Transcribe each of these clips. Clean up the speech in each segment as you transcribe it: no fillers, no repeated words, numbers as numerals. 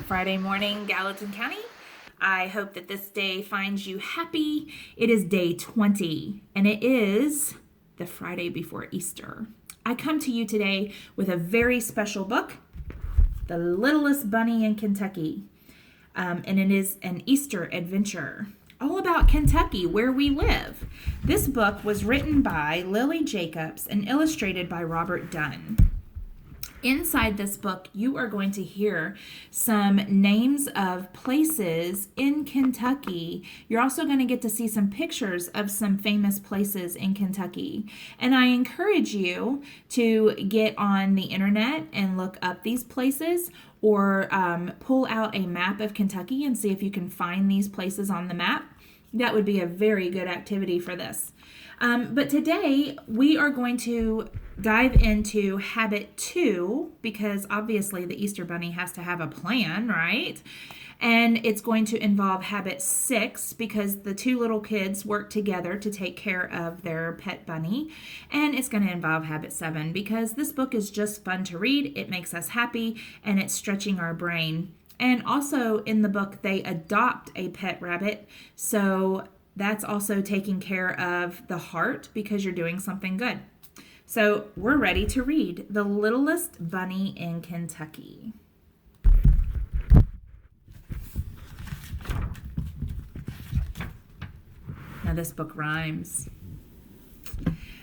Friday morning, Gallatin County. I hope that this day finds you happy. It is day 20, and it is the Friday before Easter. I come to you today with a very special book, The Littlest Bunny in Kentucky. And it is an Easter adventure all about Kentucky, where we live. This book was written by Lily Jacobs and illustrated by Robert Dunn. Inside this book, you are going to hear some names of places in Kentucky. You're also going to get to see some pictures of some famous places in Kentucky. And I encourage you to get on the internet and look up these places, or pull out a map of Kentucky and see if you can find these places on the map. That would be a very good activity for this. But today we are going to dive into habit 2, because obviously the Easter Bunny has to have a plan, right? And it's going to involve habit 6, because the two little kids work together to take care of their pet bunny. And it's going to involve habit 7, because this book is just fun to read. It makes us happy, and it's stretching our brain. And also in the book, they adopt a pet rabbit. So that's also taking care of the heart, because you're doing something good. So we're ready to read The Littlest Bunny in Kentucky. Now this book rhymes.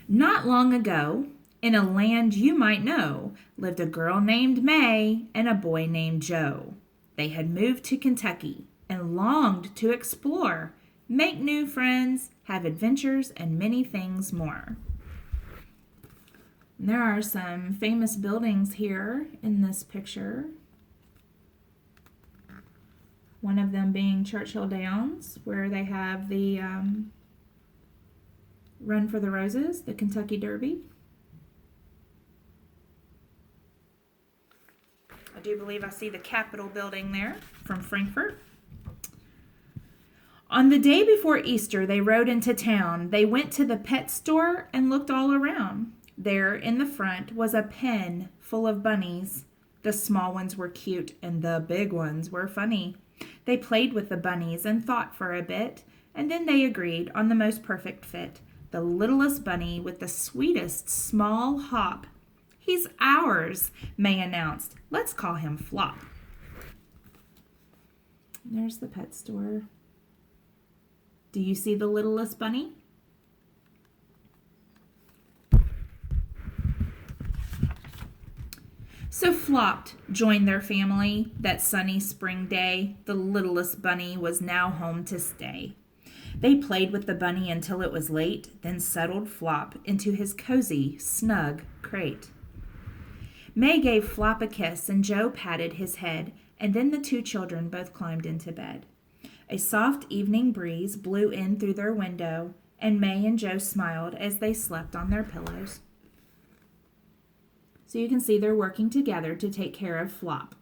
Not long ago, in a land you might know, lived a girl named May and a boy named Joe. They had moved to Kentucky and longed to explore, make new friends, have adventures, and many things more. There are some famous buildings here in this picture. One of them being Churchill Downs, where they have the Run for the Roses, the Kentucky Derby. I do believe I see the Capitol building there from Frankfurt. On the day before Easter, they rode into town. They went to the pet store and looked all around. There in the front was a pen full of bunnies. The small ones were cute and the big ones were funny. They played with the bunnies and thought for a bit, and then they agreed on the most perfect fit. The littlest bunny with the sweetest small hop. He's ours, May announced. Let's call him Flop. There's the pet store. Do you see the littlest bunny? So Flop joined their family that sunny spring day. The littlest bunny was now home to stay. They played with the bunny until it was late, then settled Flop into his cozy, snug crate. May gave Flop a kiss and Joe patted his head, and then the two children both climbed into bed. A soft evening breeze blew in through their window, and May and Joe smiled as they slept on their pillows. So you can see they're working together to take care of Flop.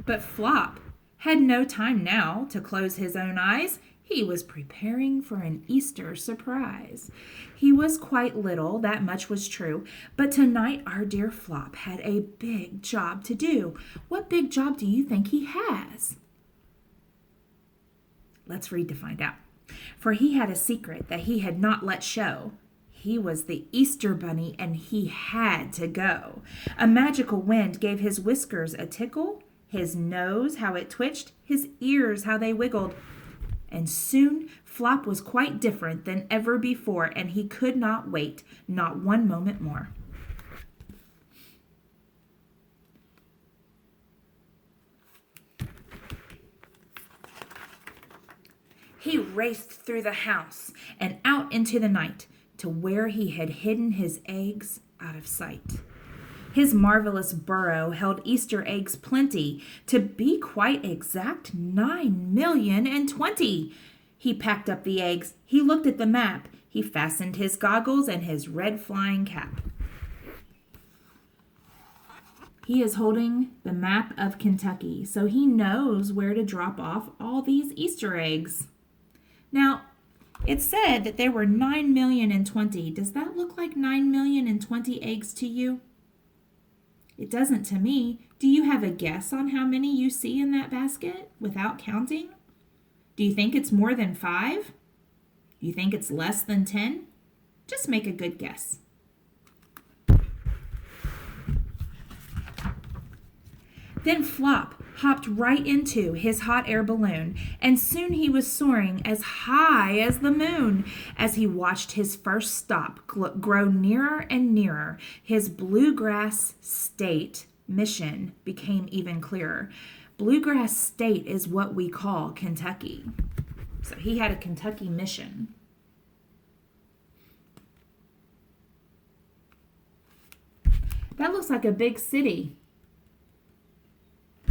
But Flop had no time now to close his own eyes. He was preparing for an Easter surprise. He was quite little, that much was true, but tonight our dear Flop had a big job to do. What big job do you think he has? Let's read to find out. For he had a secret that he had not let show. He was the Easter Bunny, and he had to go. A magical wind gave his whiskers a tickle, his nose how it twitched, his ears how they wiggled. And soon Flop was quite different than ever before, and he could not wait, not one moment more. He raced through the house and out into the night to where he had hidden his eggs out of sight. His marvelous burrow held Easter eggs plenty, to be quite exact, 9,020,000. He packed up the eggs, he looked at the map, he fastened his goggles and his red flying cap. He is holding the map of Kentucky, so he knows where to drop off all these Easter eggs. Now, It said that there were 9,020,020. Does that look like 9,020,020 eggs to you? It doesn't to me. Do you have a guess on how many you see in that basket without counting? Do you think it's more than 5? Do you think it's less than 10? Just make a good guess. Then Flop hopped right into his hot air balloon, and soon he was soaring as high as the moon. As he watched his first stop grow nearer and nearer, his Bluegrass State mission became even clearer. Bluegrass State is what we call Kentucky. So he had a Kentucky mission. That looks like a big city.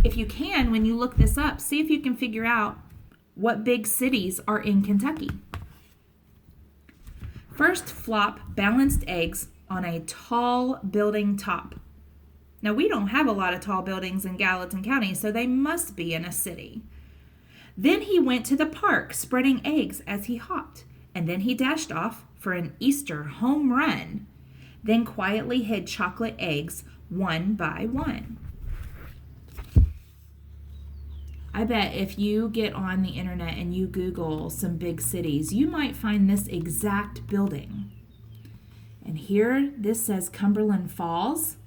If you can, when you look this up, see if you can figure out what big cities are in Kentucky. First, Flop balanced eggs on a tall building top. Now, we don't have a lot of tall buildings in Gallatin County, so they must be in a city. Then he went to the park, spreading eggs as he hopped, and then he dashed off for an Easter home run, then quietly hid chocolate eggs one by one. I bet if you get on the internet and you Google some big cities, you might find this exact building. And here, this says Cumberland Falls.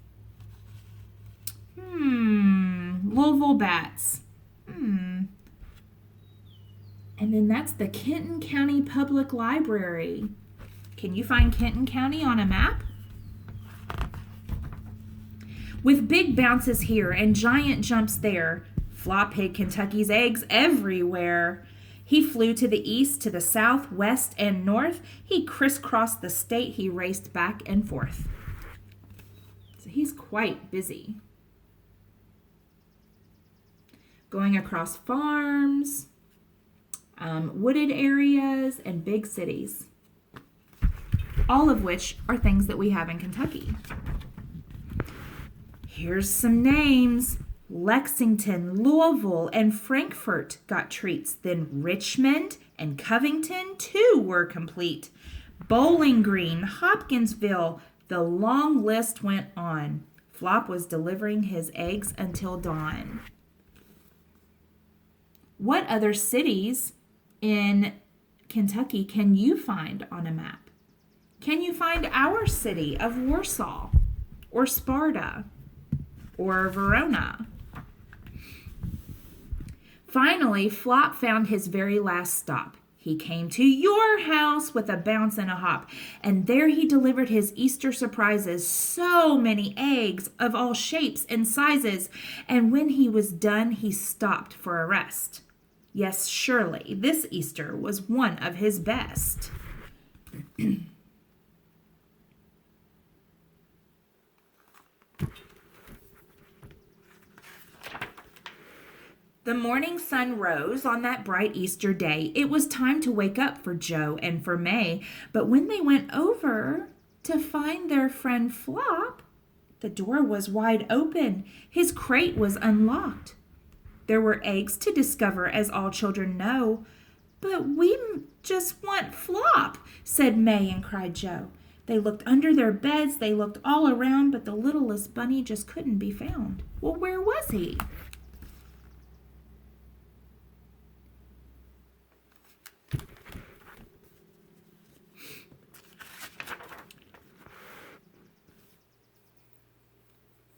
Louisville Bats. And then that's the Kenton County Public Library. Can you find Kenton County on a map? With big bounces here and giant jumps there, Flop hid Kentucky's eggs everywhere. He flew to the east, to the south, west, and north. He crisscrossed the state. He raced back and forth. So he's quite busy. Going across farms, wooded areas, and big cities. All of which are things that we have in Kentucky. Here's some names. Lexington, Louisville, and Frankfort got treats. Then Richmond and Covington, too, were complete. Bowling Green, Hopkinsville, the long list went on. Flop was delivering his eggs until dawn. What other cities in Kentucky can you find on a map? Can you find our city of Warsaw or Sparta or Verona? Finally, Flop found his very last stop. He came to your house with a bounce and a hop, and there he delivered his Easter surprises, so many eggs of all shapes and sizes, and when he was done, he stopped for a rest. Yes, surely, this Easter was one of his best. The morning sun rose on that bright Easter day. It was time to wake up for Joe and for May. But when they went over to find their friend Flop, the door was wide open. His crate was unlocked. There were eggs to discover, as all children know. But we just want Flop, said May and cried Joe. They looked under their beds, they looked all around, but the littlest bunny just couldn't be found. Well, where was he?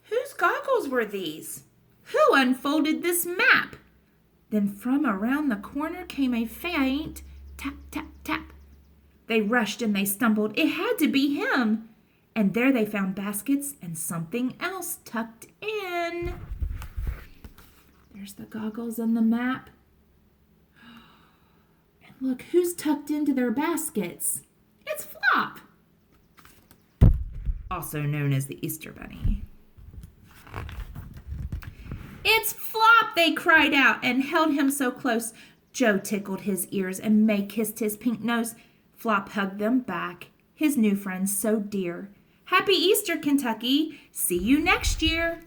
Whose goggles were these? Who unfolded this map? Then from around the corner came a faint tap, tap, tap. They rushed and they stumbled. It had to be him. And there they found baskets and something else tucked in. There's the goggles and the map. And look, who's tucked into their baskets? It's Flop, also known as the Easter Bunny. It's Flop, they cried out and held him so close. Joe tickled his ears and May kissed his pink nose. Flop hugged them back, his new friends so dear. Happy Easter, Kentucky. See you next year.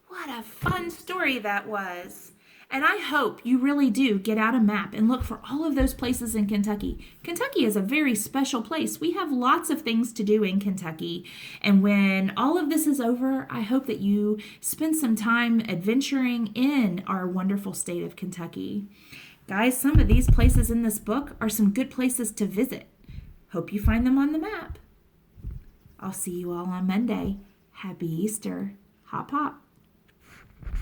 What a fun story that was. And I hope you really do get out a map and look for all of those places in Kentucky. Kentucky is a very special place. We have lots of things to do in Kentucky. And when all of this is over, I hope that you spend some time adventuring in our wonderful state of Kentucky. Guys, some of these places in this book are some good places to visit. Hope you find them on the map. I'll see you all on Monday. Happy Easter. Hop, hop.